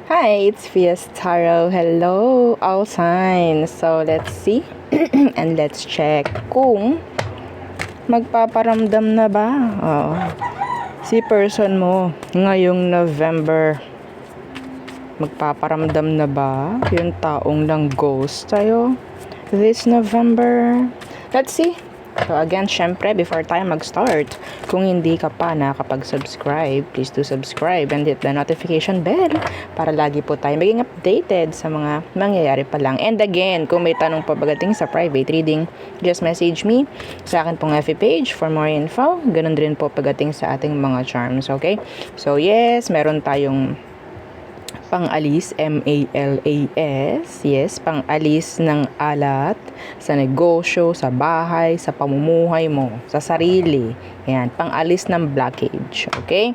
Hi, it's Fias Tarot. Hello, all signs. So, let's see and let's check kung magpaparamdam na ba si person mo ngayong November. Magpaparamdam na ba yung taong lang ghost tayo this November? Let's see. So again, syempre, before tayo mag-start, kung hindi ka pa nakapag-subscribe, please do subscribe and hit the notification bell para lagi po tayo maging updated sa mga mangyayari pa lang. And again, kung may tanong pa pagdating sa private reading, just message me sa akin pong FB page for more info. Ganun din po pagdating sa ating mga charms, okay? So yes, meron tayong pang-alis, M-A-L-A-S, yes, pang-alis ng alat sa negosyo, sa bahay, sa pamumuhay mo, sa sarili. Yan, pang-alis ng blockage, okay?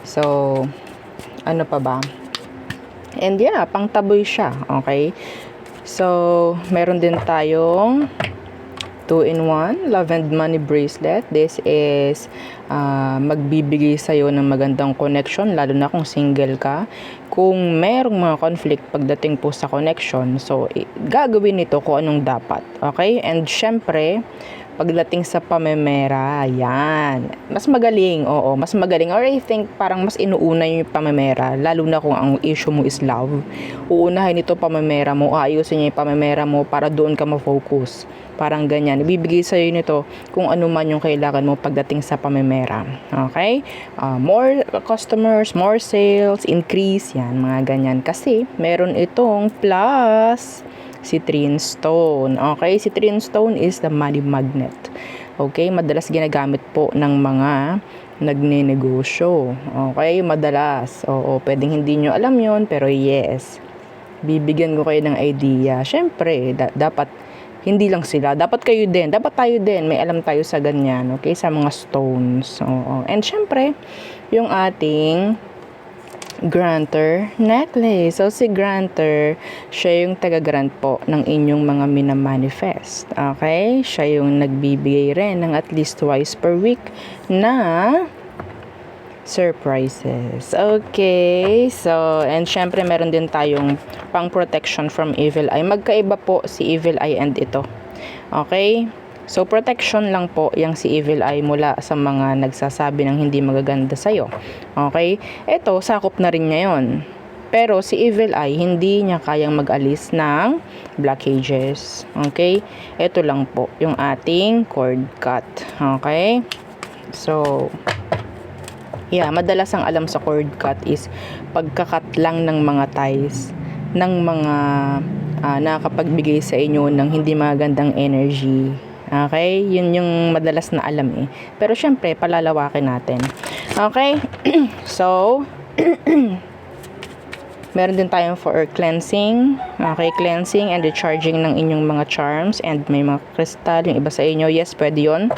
So, ano pa ba? And yeah, pang-taboy siya, okay? So, meron din tayong 2-in-1 Love and Money Bracelet. This is magbibigay sa'yo ng magandang connection, lalo na kung single ka. Kung merong mga conflict pagdating po sa connection, so gagawin nito kung anong dapat. Okay? And syempre, pagdating sa pamemera, yan. Mas magaling, oo, mas magaling. Or I think parang mas inuuna yung pamemera, lalo na kung ang issue mo is love. Uunahin ito pamemera mo, ayusin niya yung pamemera mo para doon ka ma-focus. Parang ganyan. Ibibigay sa'yo nito kung ano man yung kailangan mo pagdating sa pamemera. Okay? More customers, more sales, increase, yan, mga ganyan. Kasi meron itong plus citrine stone. Okay? Citrine stone is the money magnet. Okay? Madalas ginagamit po ng mga nagnenegosyo. Okay? Madalas. Oo, pwedeng hindi nyo alam yon, pero yes. Bibigyan ko kayo ng idea. Syempre, dapat hindi lang sila. Dapat kayo din. Dapat tayo din. May alam tayo sa ganyan. Okay? Sa mga stones. Oo. And syempre, yung ating granter necklace. So, si granter, siya yung taga-grant po ng inyong mga minamanifest. Okay? Siya yung nagbibigay rin ng at least twice per week na surprises. Okay. So, and syempre, meron din tayong pang protection from evil eye. Magkaiba po si evil eye and ito. Okay? So, protection lang po yung si evil eye mula sa mga nagsasabi ng hindi magaganda sa'yo. Okay? Ito, sakop na rin niya yun. Pero si evil eye, hindi niya kayang mag-alis ng blockages. Okay? Ito lang po, yung ating cord cut. Okay? So, yeah, madalas ang alam sa cord cut is pagkakat lang ng mga ties ng mga nakapagbigay sa inyo ng hindi magandang energy. Okay? Yun yung madalas na alam eh. Pero syempre, palalawakin natin. Okay? So, meron din tayong for cleansing. Okay? Cleansing and recharging ng inyong mga charms and may mga crystal. Yung iba sa inyo, yes, pwede yun.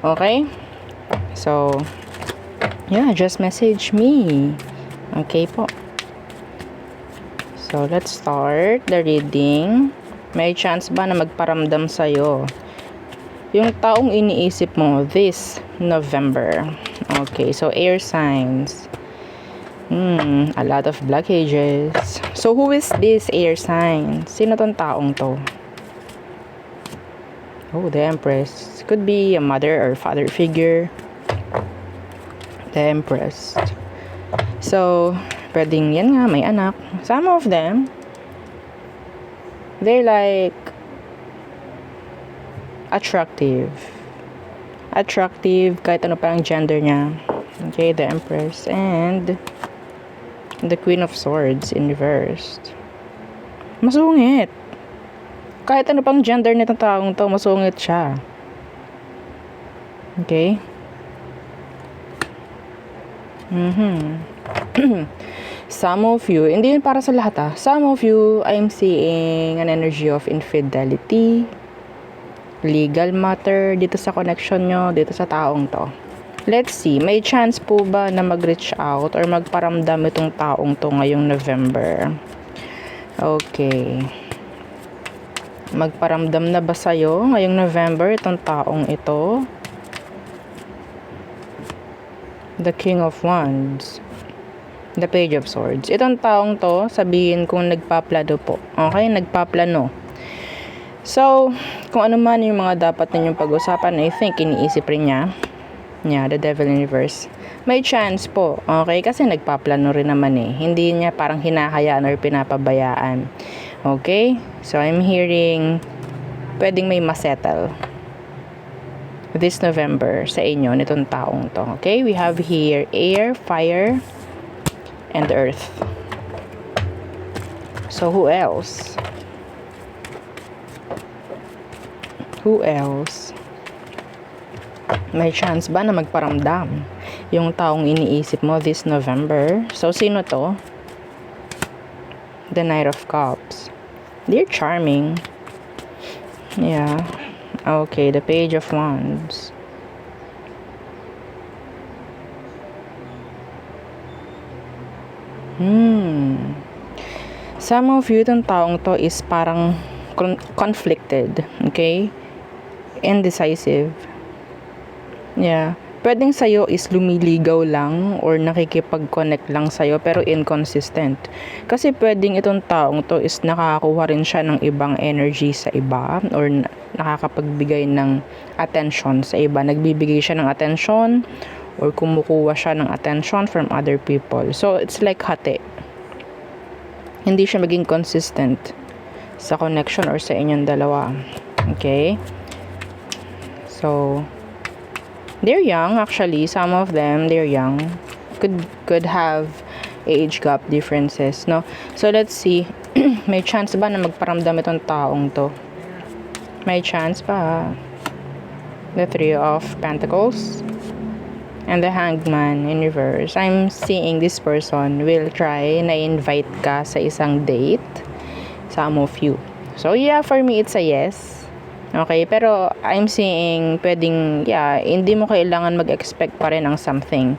Okay? So, yeah, just message me. Okay po. So, let's start the reading. May chance ba na magparamdam sa'yo yung taong iniisip mo this November? Okay, so air signs. A lot of blockages. So, who is this air sign? Sino tong taong to? Oh, the Empress. Could be a mother or father figure. The Empress. So, pwedeng yan nga, may anak. Some of them, they're like attractive. Attractive, kahit ano pa ang gender niya. Okay, the Empress. And the Queen of Swords in reversed. Masungit. Kahit ano pang gender nitong taong to, masungit siya. Okay? Some of you, hindi yun para sa lahat some of you, I'm seeing an energy of infidelity, legal matter dito sa connection nyo, dito sa taong to. Let's see, may chance po ba na mag-reach out or magparamdam itong taong to ngayong November? Okay. Magparamdam na ba sa'yo ngayong November itong taong ito? The King of Wands. The Page of Swords. Itong taong to, sabihin kung nagpaplano po. Okay, nagpaplano. So, kung ano man yung mga dapat ninyong pag-usapan, I think iniisip rin niya. Yeah, the Devil in Reverse. May chance po, okay? Kasi nagpaplano rin naman eh. Hindi niya parang hinahayaan or pinapabayaan. Okay? So, I'm hearing pwedeng may masettle this November sa inyo, nitong taong to. Okay? We have here air, fire, and earth. So, who else? Who else? May chance ba na magparamdam yung taong iniisip mo this November? So, sino to? The Knight of Cups. They're charming. Yeah. Okay, the Page of Wands. Some of you, itong taong to is parang conflicted. Okay? Indecisive. Yeah. Pwedeng sa'yo is lumiligaw lang or nakikipag-connect lang sa'yo pero inconsistent. Kasi pwedeng itong taong to is nakakakuha rin siya ng ibang energy sa iba or nakakapagbigay ng attention sa iba. Nagbibigay siya ng attention or kumukuha siya ng attention from other people. So, it's like hati. Hindi siya maging consistent sa connection or sa inyong dalawa. Okay? So, they're young actually. Some of them, they're young. Could have age gap differences, no? So, let's see. May chance ba na magparamdam itong taong to? May chance pa. The Three of Pentacles. And the Hanged Man in reverse. I'm seeing this person will try na invite ka sa isang date. Some of you. So, yeah, for me, it's a yes. Okay, pero I'm seeing pwedeng, yeah, hindi mo kailangan mag-expect pa rin ng something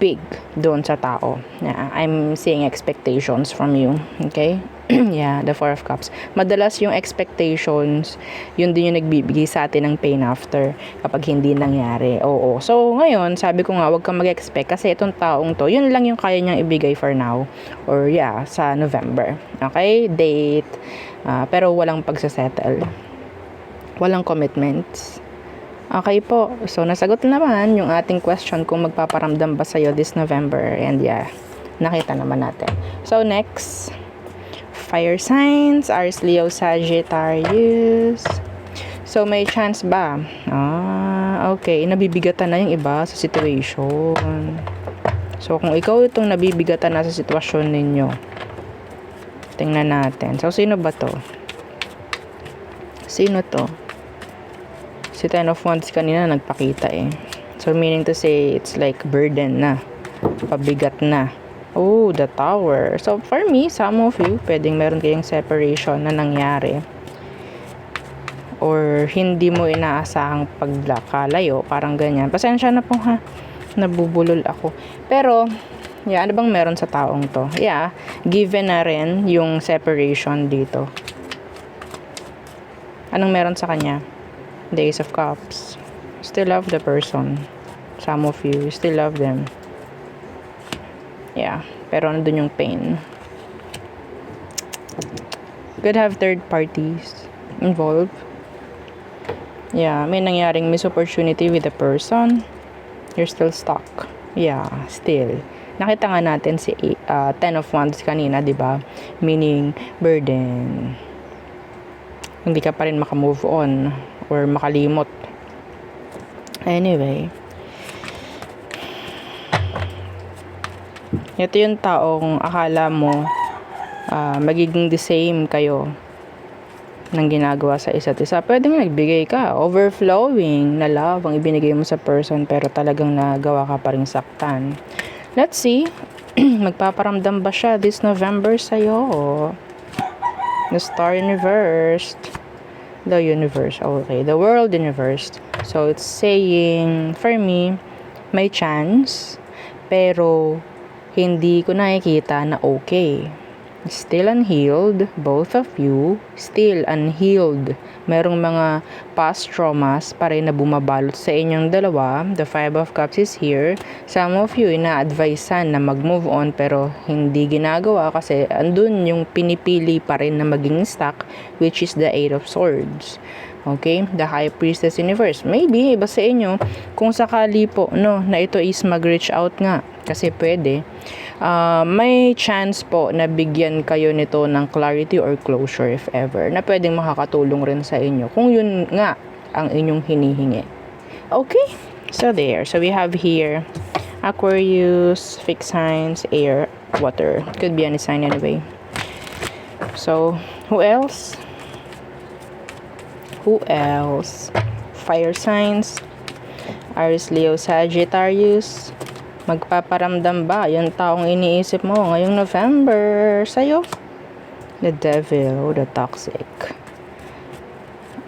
big doon sa tao. Yeah, I'm seeing expectations from you. Okay? Yeah, the Four of Cups. Madalas yung expectations, yun din yung nagbibigay sa atin ng pain after kapag hindi nangyari. Oo. So, ngayon, sabi ko nga, wag kang mag-expect kasi itong taong to, yun lang yung kaya niyang ibigay for now. Or yeah, sa November. Okay? Date. Pero walang pagsasettle. Walang commitments. Okay po. So, nasagot naman yung ating question kung magpaparamdam ba sa'yo this November. And yeah, nakita naman natin. So, next. Fire signs. Aries, Leo, Sagittarius. So, may chance ba? Okay. Nabibigatan na yung iba sa situation. So, kung ikaw itong nabibigatan na sa sitwasyon ninyo, tingnan natin. So, sino ba to? Sino to? Si Ten of Wands kanina nagpakita eh. So, meaning to say, it's like burden na. Pabigat na. Oh, the Tower. So, for me, some of you, pwedeng meron kayong separation na nangyari. Or, hindi mo inaasahang pagkalayo. Parang ganyan. Pasensya na po ha. Nabubulol ako. Pero, yeah, ano bang meron sa taong to? Yeah, given na rin yung separation dito. Anong meron sa kanya? The Ace of Cups. Still love the person. Some of you still love them. Yeah, pero nandun yung pain. Could have third parties involved. Yeah, may nangyaring missed opportunity with the person. You're still stuck. Yeah, still. Nakita nga natin si Ten of Wands kanina, di ba? Meaning burden. Hindi ka pa rin makamove on or makalimot. Anyway, ito yung taong akala mo magiging the same kayo ng ginagawa sa isa't isa. Pwedeng nagbigay ka, overflowing na love ang ibinigay mo sa person pero talagang nagawa ka pa rin saktan. Let's see, magpaparamdam ba siya this November sa'yo? The Star in reversed. The Universe, okay. The World in reversed. So, it's saying, for me, may chance, pero hindi ko nakikita na okay. Still unhealed, both of you, still unhealed. Merong mga past traumas pa rin na bumabalot sa inyong dalawa. The Five of Cups is here. Some of you, ina-advisean na mag-move on pero hindi ginagawa kasi andun yung pinipili pa rin na maging stuck, which is the Eight of Swords. Okay? The High Priestess Universe. Maybe, iba sa inyo, kung sakali po, no, na ito is mag-reach out nga. Kasi pwede. May chance po na bigyan kayo nito ng clarity or closure if ever, na pwedeng makakatulong rin sa inyo kung yun nga ang inyong hinihingi. Okay? So there. So we have here Aquarius, fixed signs, air, water. Could be any sign anyway. So, who else? Who else? Fire signs. Aries, Leo, Sagittarius. Magpaparamdam ba yung taong iniisip mo ngayong November sa'yo? The Devil, the Toxic.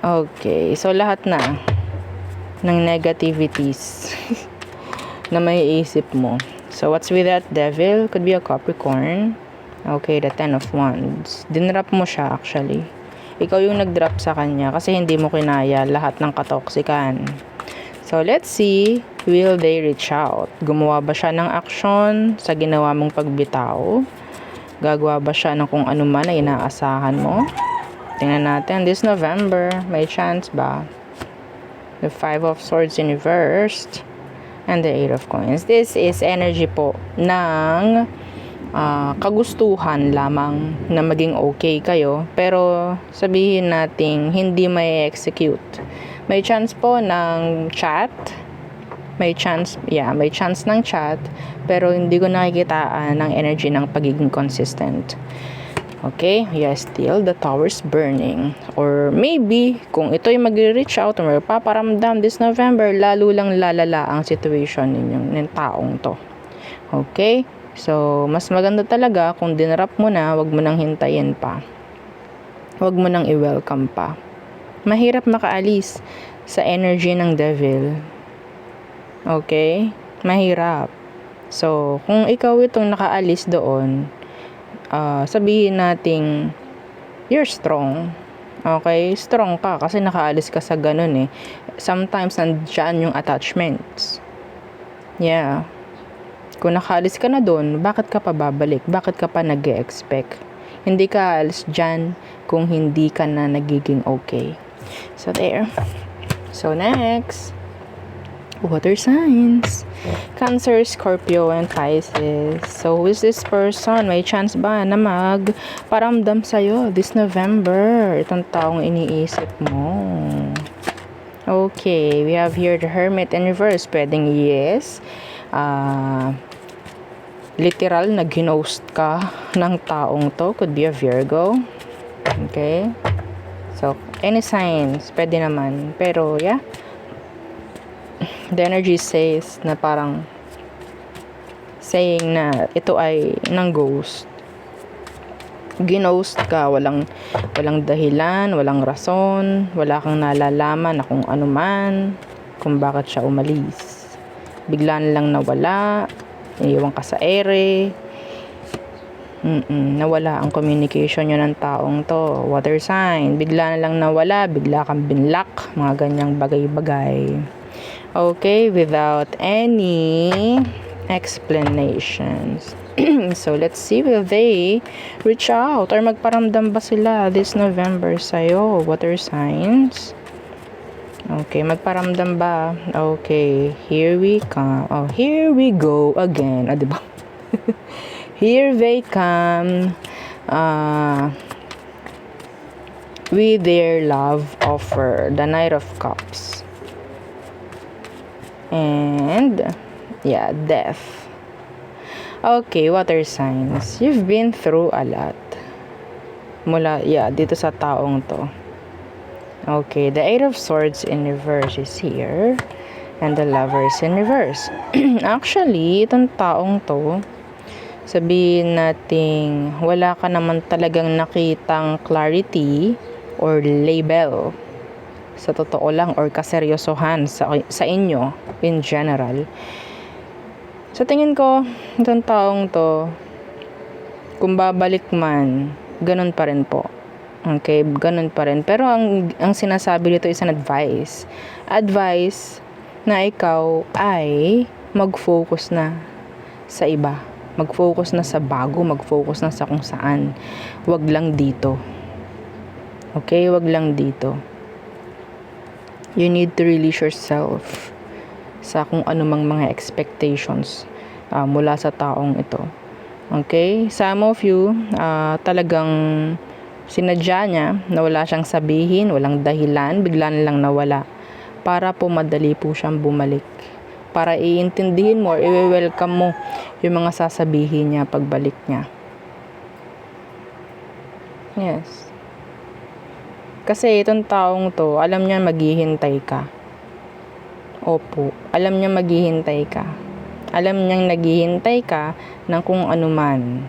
Okay, so lahat na ng negativities na may isip mo. So what's with that Devil? Could be a Capricorn. Okay, the Ten of Wands. Dinrap mo siya actually. Ikaw yung nagdrop sa kanya kasi hindi mo kinaya lahat ng katoksikan. So, let's see, will they reach out? Gumawa ba siya ng action sa ginawa mong pagbitaw? Gagawa ba siya ng kung ano man na inaasahan mo? Tingnan natin, this November, may chance ba? The Five of Swords in reversed and the Eight of Coins. This is energy po ng kagustuhan lamang na maging okay kayo, pero sabihin nating hindi may execute. May chance po ng chat. May chance ng chat, pero hindi ko nakikitaan ng energy ng pagiging consistent. Okay? Yes, still the tower's burning. Or maybe, kung ito'y mag-reach out or magpaparamdam this November, lalo lang lalala ang situation ng taong to. Okay? So, mas maganda talaga kung dinarap mo na, wag mo nang hintayin pa. Wag mo nang i-welcome pa. Mahirap makaalis sa energy ng Devil. Okay? Mahirap. So, kung ikaw itong nakaalis doon, sabihin nating you're strong. Okay? Strong ka kasi nakaalis ka sa ganun eh. Sometimes nandiyan yung attachments. Yeah. Kung nakaalis ka na doon, bakit ka pa babalik? Bakit ka pa nag-e-expect? Hindi ka alis dyan kung hindi ka na nagiging okay. So, there. So, next. Water signs. Cancer, Scorpio, and Pisces. So, who is this person? May chance ba na magparamdam sa'yo this November? Itong taong iniisip mo. Okay. We have here the Hermit in reverse. Pwedeng yes. Literal, nag-ghost ka ng taong to. Could be a Virgo. Okay. So, any signs, pwede naman. Pero, yeah. The energy says na parang saying na ito ay ng ghost. Ginost ka, walang dahilan, walang rason, wala kang nalalaman na kung ano man, kung bakit siya umalis. Biglaan lang nawala, iniwan ka sa ere. Nawala ang communication nyo ng taong to. Water sign, bigla na lang nawala, bigla kang binlock, mga ganyang bagay-bagay. Okay, without any explanations. So, let's see, will they reach out or magparamdam ba sila this November sa'yo? Water signs. Okay, magparamdam ba? Okay, here we come. Oh, here we go again. Diba? Here they come with their love offer, the Knight of Cups. And, yeah, death. Okay, water signs. You've been through a lot. Dito sa taong to. Okay, the Eight of Swords in reverse is here. And the Lovers in reverse. Actually, itong taong to, sabihin nating wala ka naman talagang nakitang clarity or label sa totoo lang or kaseryosohan sa inyo in general. Sa tingin ko, itong taong to Kung babalik man, ganun pa rin po. Okay, ganun pa rin. Pero ang sinasabi dito is an advice. Advice na ikaw ay mag-focus na sa iba. Mag-focus na sa bago, mag-focus na sa kung saan. Wag lang dito. Okay, wag lang dito. You need to release yourself sa kung anumang mga expectations mula sa taong ito. Okay? Some of you, talagang sinadya niya na wala siyang sabihin, walang dahilan, bigla na lang nawala. Para po madali po siyang bumalik. Para iintindihin mo or i-welcome mo yung mga sasabihin niya pagbalik niya. Yes. Kasi itong taong to, alam niya maghihintay ka. Opo, alam niya maghihintay ka. Alam niyang naghihintay ka ng kung ano man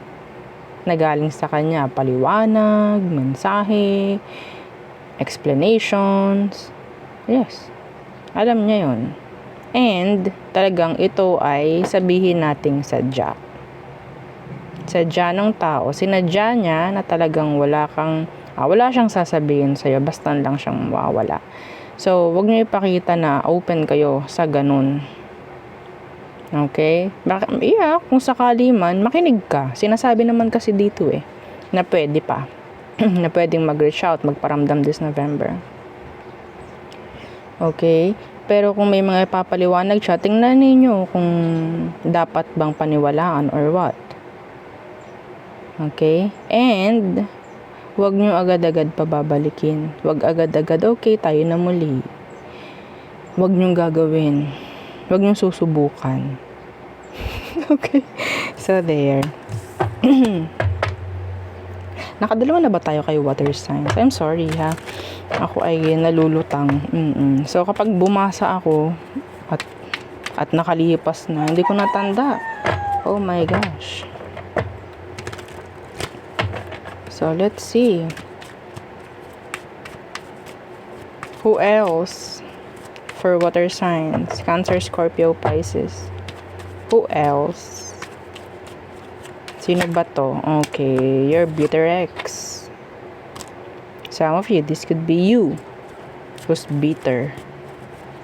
na galing sa kanya, paliwanag, mensahe, explanations. Yes. Alam niya yun. And talagang ito ay sabihin nating sadya. Sadya ng tao. Sinadya niya na talagang wala siyang sasabihin sa'yo, basta lang siyang mawawala. So, wag niyo ipakita na open kayo sa ganun. Okay? Kung sakali man, makinig ka. Sinasabi naman kasi dito na pwede pa. Na pwedeng mag-reach out, magparamdam this November. Okay? Pero kung may mga ipapaliwanag siya, tingnan ninyo kung dapat bang paniwalaan or what. Okay? And, wag nyo agad-agad pababalikin. Wag agad-agad, okay, tayo na muli. Wag nyo gagawin. Wag nyo susubukan. Okay. So, there. Nakadalawa na ba tayo kay water signs? I'm sorry, ha. Ako ay nalulutang. So, kapag bumasa ako at nakalipas na, hindi ko natanda. Oh my gosh. So, let's see. Who else? For water signs, Cancer, Scorpio, Pisces. Who else? Sino ba to? Okay, your bitter ex. Some of you, this could be you who's bitter.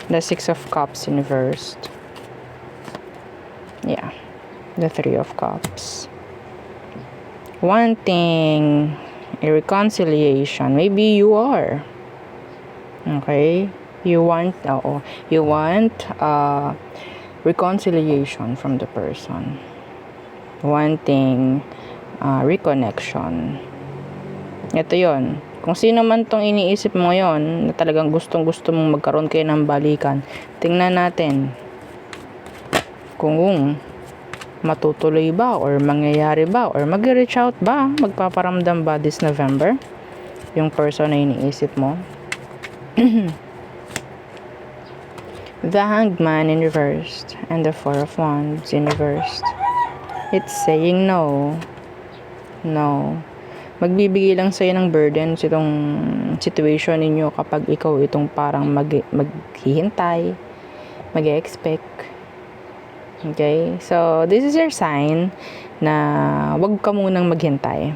The Six of Cups inversed. Yeah, the Three of Cups. Wanting a reconciliation. Maybe you are. Okay? You want reconciliation from the person. Wanting reconnection. Ito yon. Kung sino man tong iniisip mo yon na talagang gustong-gusto mong magkaroon kayo ng balikan, tingnan natin kung matutuloy ba or mangyayari ba or mag-reach out ba, magpaparamdam ba this November yung person na iniisip mo. The Hanged Man in reversed and the Four of Wands in reversed. It's saying no. No. Magbibigay lang sa'yo ng burden itong situation ninyo kapag ikaw itong parang maghihintay, mag-expect. Okay? So, this is your sign na wag ka munang maghintay.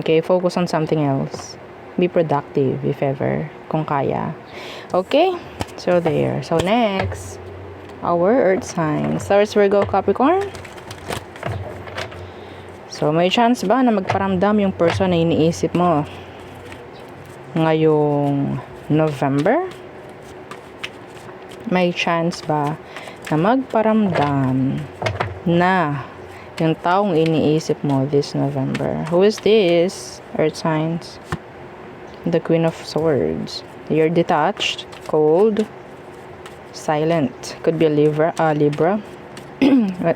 Okay? Focus on something else. Be productive if ever, kung kaya. Okay? So, there. So, next, our Earth signs. Taurus, Virgo, Capricorn. So, may chance ba na magparamdam yung person na iniisip mo ngayong November? May chance ba na magparamdam na yung taong iniisip mo this November? Who is this? Earth signs. The Queen of Swords. You're detached, cold, silent. Could be a Libra.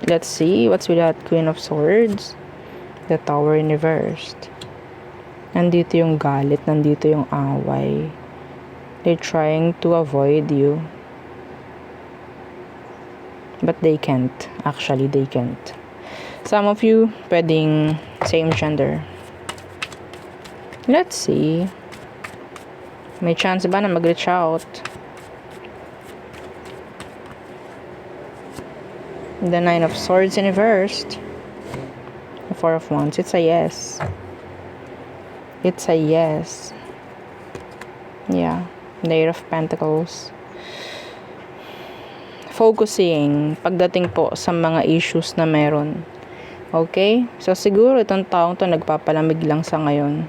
Let's see what's with that Queen of Swords. The Tower in reversed. Nandito yung galit, nandito yung away. They're trying to avoid you. But they can't. Actually, they can't. Some of you, pwedeng same gender. Let's see. May chance ba na mag-reach out? The Nine of Swords in reversed. The Four of Wands. It's a yes. It's a yes. Yeah. Knight of Pentacles. Focusing pagdating po sa mga issues na meron. Okay? So, siguro itong taong to nagpapalamig lang sa ngayon.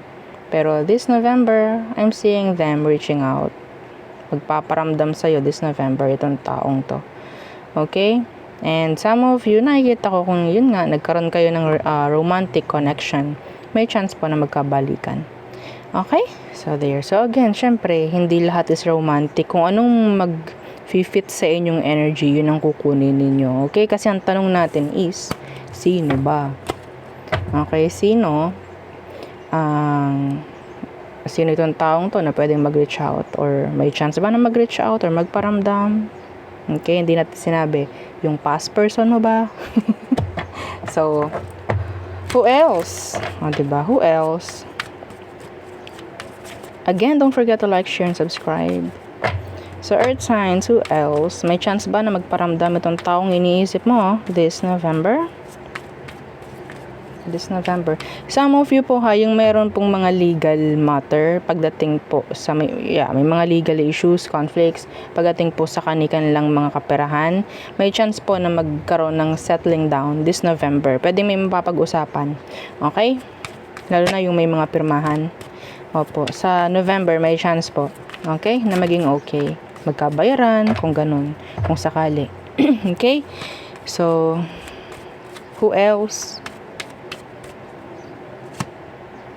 Pero this November, I'm seeing them reaching out. Magpaparamdam sa'yo this November itong taong to. Okay? And some of you, nakikita ko kung yun nga, nagkaroon kayo ng romantic connection. May chance po na magkabalikan. Okay? So, there. So, again, syempre, hindi lahat is romantic. Kung anong mag-fit sa inyong energy, yun ang kukunin ninyo. Okay? Kasi ang tanong natin is, sino ba? Okay? Sino itong taong to na pwedeng mag-reach out? Or may chance ba na mag-reach out or magparamdam? Okay? Hindi natin sinabi. Yung past person mo ba? So, who else? O, diba? Who else? Again, don't forget to like, share, and subscribe. So, Earth signs, who else? May chance ba na magparamdam itong taong iniisip mo this November? This November. Some of you po yung meron pong mga legal matter pagdating po sa may mga legal issues, conflicts, pagdating po sa kanilang mga kaperahan. May chance po na magkaroon ng settling down this November. Pwede may mapapag-usapan. Okay? Lalo na yung may mga pirmahan. Opo, sa November may chance po. Okay? Na maging okay. Magkabayaran, kung ganun. Kung sakali. Okay? So, who else?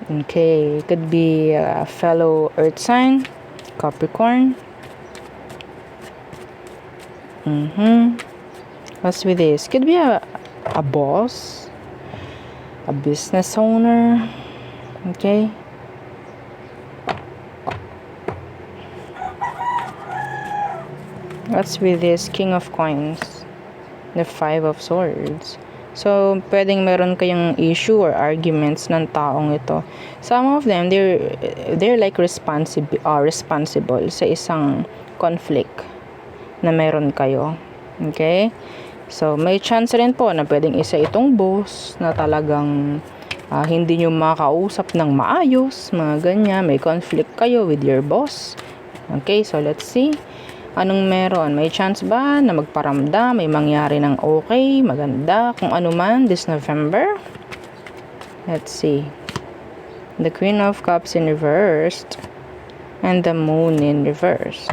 Okay, could be a fellow earth sign, Capricorn. What's with this? Could be a boss, a business owner. Okay. What's with this? King of Coins, the Five of Swords. So, pwedeng meron kayong issue or arguments ng taong ito. Some of them, they're like responsible sa isang conflict na meron kayo. Okay? So, may chance rin po na pwedeng isa itong boss na talagang hindi nyo makausap ng maayos, mga ganyan. May conflict kayo with your boss. Okay? So, let's see. Anong meron? May chance ba na magparamdam? May mangyari ng okay, maganda, kung ano man this November? Let's see. The Queen of Cups in reversed and the Moon in reversed.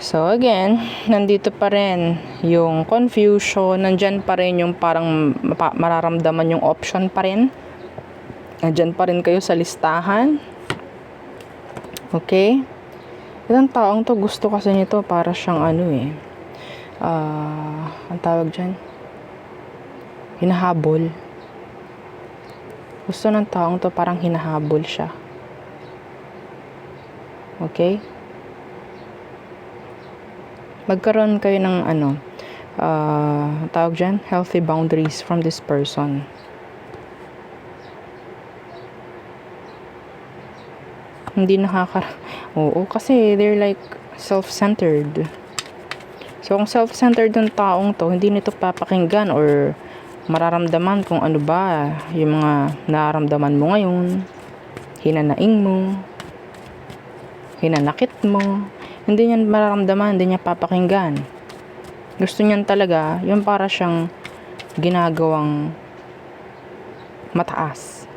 So again, nandito pa rin yung confusion, nandyan pa rin yung parang mararamdaman yung option pa rin. Nandyan pa rin kayo sa listahan. Okay? Itong taong to, gusto kasi nito para siyang ang tawag dyan, hinahabol. Gusto ng taong to parang hinahabol siya. Okay? Magkaroon kayo ng tawag dyan, healthy boundaries from this person. Hindi Oo, kasi they're like self-centered. So, kung self-centered yung taong to, hindi nito papakinggan or mararamdaman kung ano ba yung mga nararamdaman mo ngayon, hinanaing mo, hinanakit mo. Hindi niya mararamdaman, hindi niya papakinggan. Gusto niyan talaga, yung para siyang ginagawang mataas.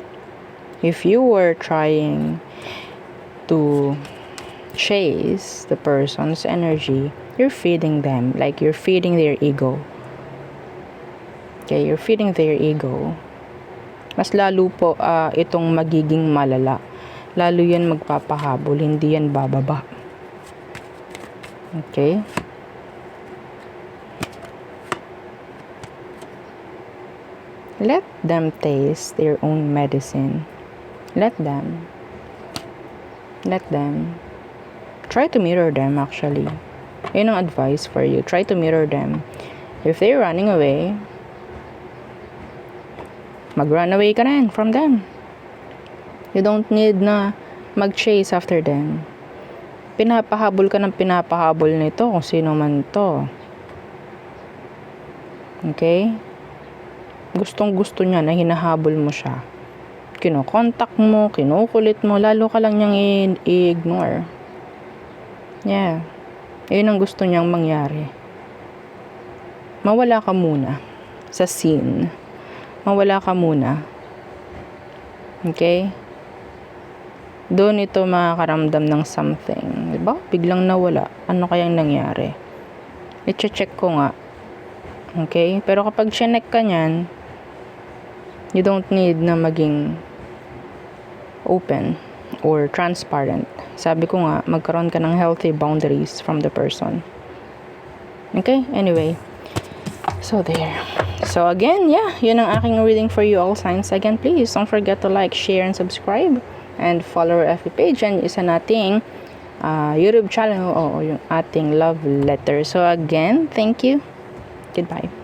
If you were trying to chase the person's energy, you're feeding them, like you're feeding their ego. Okay, you're feeding their ego. Mas lalo po itong magiging malala. Lalo yan magpapahabol, hindi yan bababa. Okay? Let them taste their own medicine. Let them. Try to mirror them actually. Yun ang advice for you. Try to mirror them. If they're running away, mag-run away ka rin from them. You don't need na mag-chase after them. Pinapahabol ka ng pinapahabol nito kung sino man to. Okay? gustong gusto niya na hinahabol mo siya. Kinokontak mo, kinukulit mo, lalo ka lang niyang i-ignore. Yeah. Yun ang gusto niyang mangyari. Mawala ka muna sa scene. Mawala ka muna. Okay? Doon ito makakaramdam ng something. Diba? Biglang nawala. Ano kayang nangyari? I-check ko nga. Okay? Pero kapag chinek ka niyan, you don't need na maging open or transparent. Sabi ko nga, magkaroon ka ng healthy boundaries from the person. Okay? Anyway. So, there. So, again, yeah. Yun ang aking reading for you all signs. Again, please don't forget to like, share, and subscribe. And follow our FB page. And isa nating YouTube channel o yung ating love letter. So, again, thank you. Goodbye.